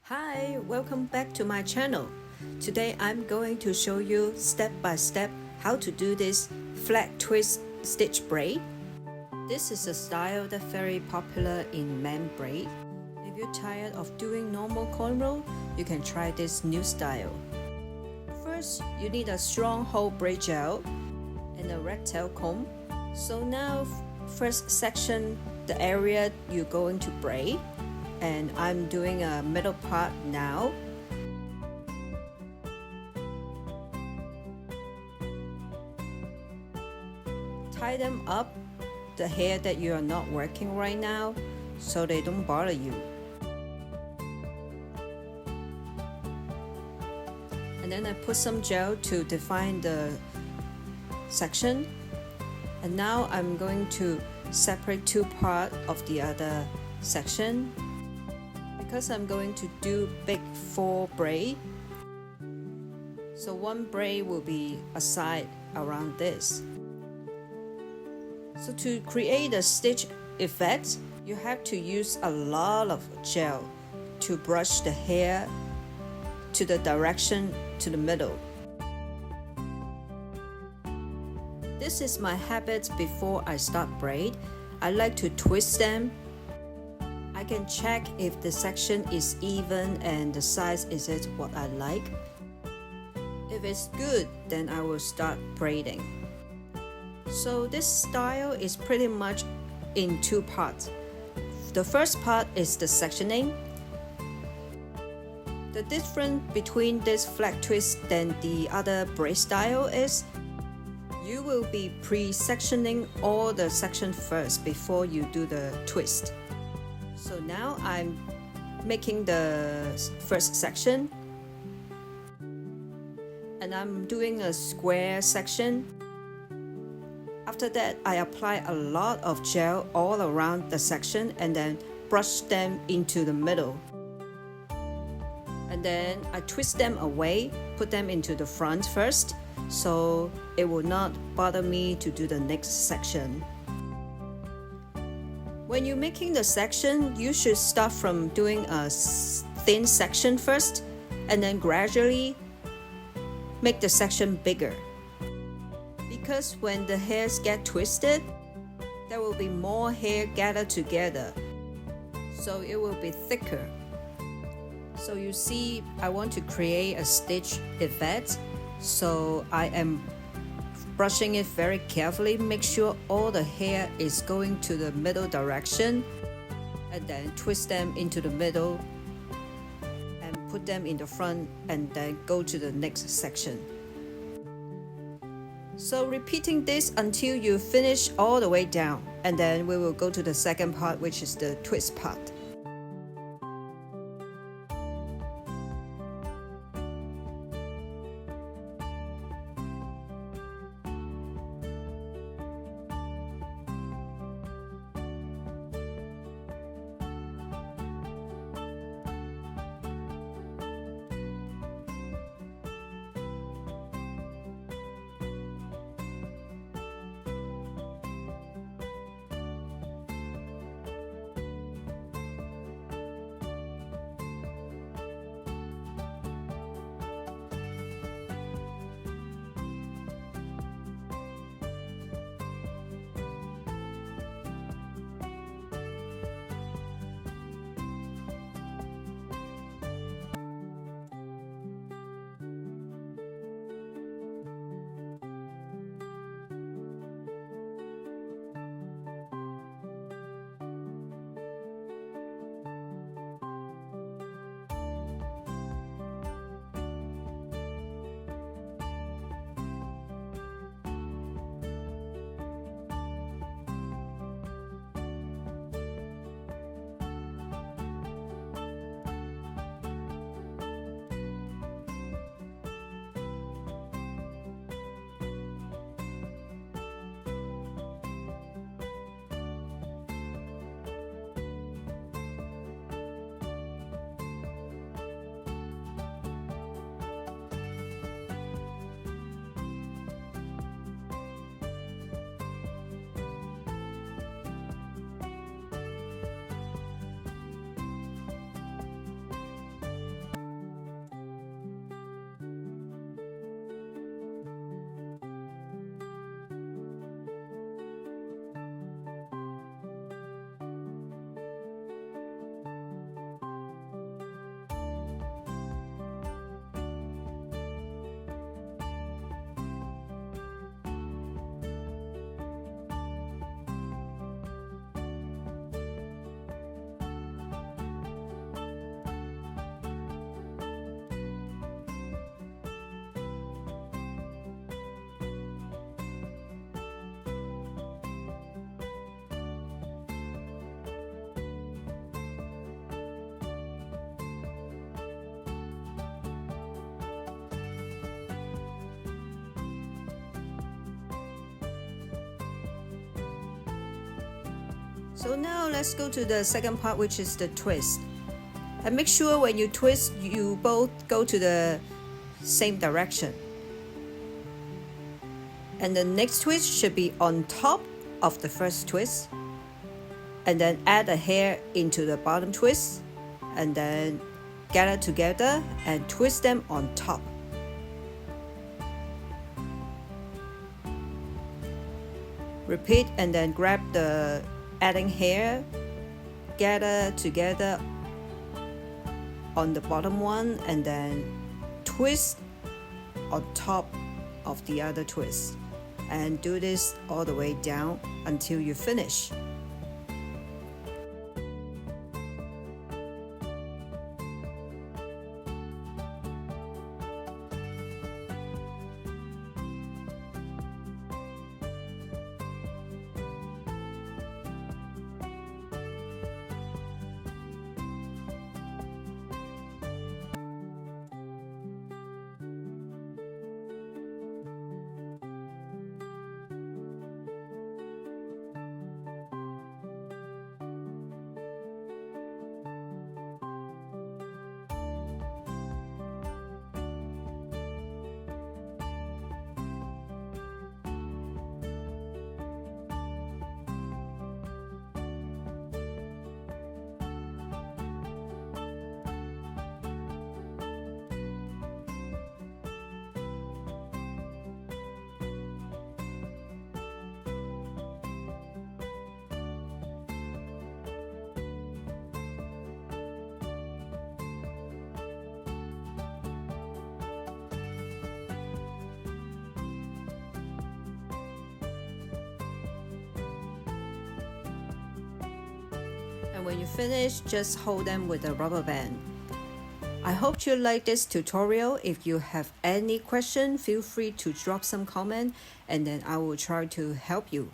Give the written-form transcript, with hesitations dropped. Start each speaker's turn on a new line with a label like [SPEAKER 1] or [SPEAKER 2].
[SPEAKER 1] Hi, welcome back to my channel. Today I'm going to show you step by step how to do this flat twist stitch braid. This is a style that's very popular in men braid. If you're tired of doing normal cornrow, you can try this new style. First, you need a strong whole braid gel and a red tail comb. So now, first section the area you're going to braid. And I'm doing a middle part now. Tie them up, the hair that you are not working right now, so they don't bother you. And then I put some gel to define the section. And now I'm going to separate two parts of the other section. Because I'm going to do big 4 braid, so one braid will be a side around this. So to create a stitch effect, you have to use a lot of gel to brush the hair to the direction to the middle. This is my habit before I start braid. I like to twist them. I can check if the section is even and the size is it what I like. If it's good, then I will start braiding. So this style is pretty much in 2 parts. The first part is the sectioning. The difference between this flat twist and the other braid style is you will be pre-sectioning all the section first before you do the twist. So now I'm making the first section and I'm doing a square section. After that, I apply a lot of gel all around the section and then brush them into the middle. And then I twist them away, put them into the front first, so it will not bother me to do the next section. When you're making the section, you should start from doing a thin section first and then gradually make the section bigger. Because when the hairs get twisted, there will be more hair gathered together, so it will be thicker. So you see, I want to create a stitch effect, so I am brushing it very carefully, make sure all the hair is going to the middle direction, and then twist them into the middle and put them in the front and then go to the next section. So repeating this until you finish all the way down, and then we will go to the second part, which is the twist part. So now let's go to the second part, which is the twist. And make sure when you twist, you both go to the same direction. And the next twist should be on top of the first twist. And then add a hair into the bottom twist. And then gather together and twist them on top. Repeat and then grab the adding hair, gather together on the bottom one, and then twist on top of the other twist. And do this all the way down until you finish. And when you finish, just hold them with a rubber band. I hope you like this tutorial. If you have any question, feel free to drop some comment and then I will try to help you.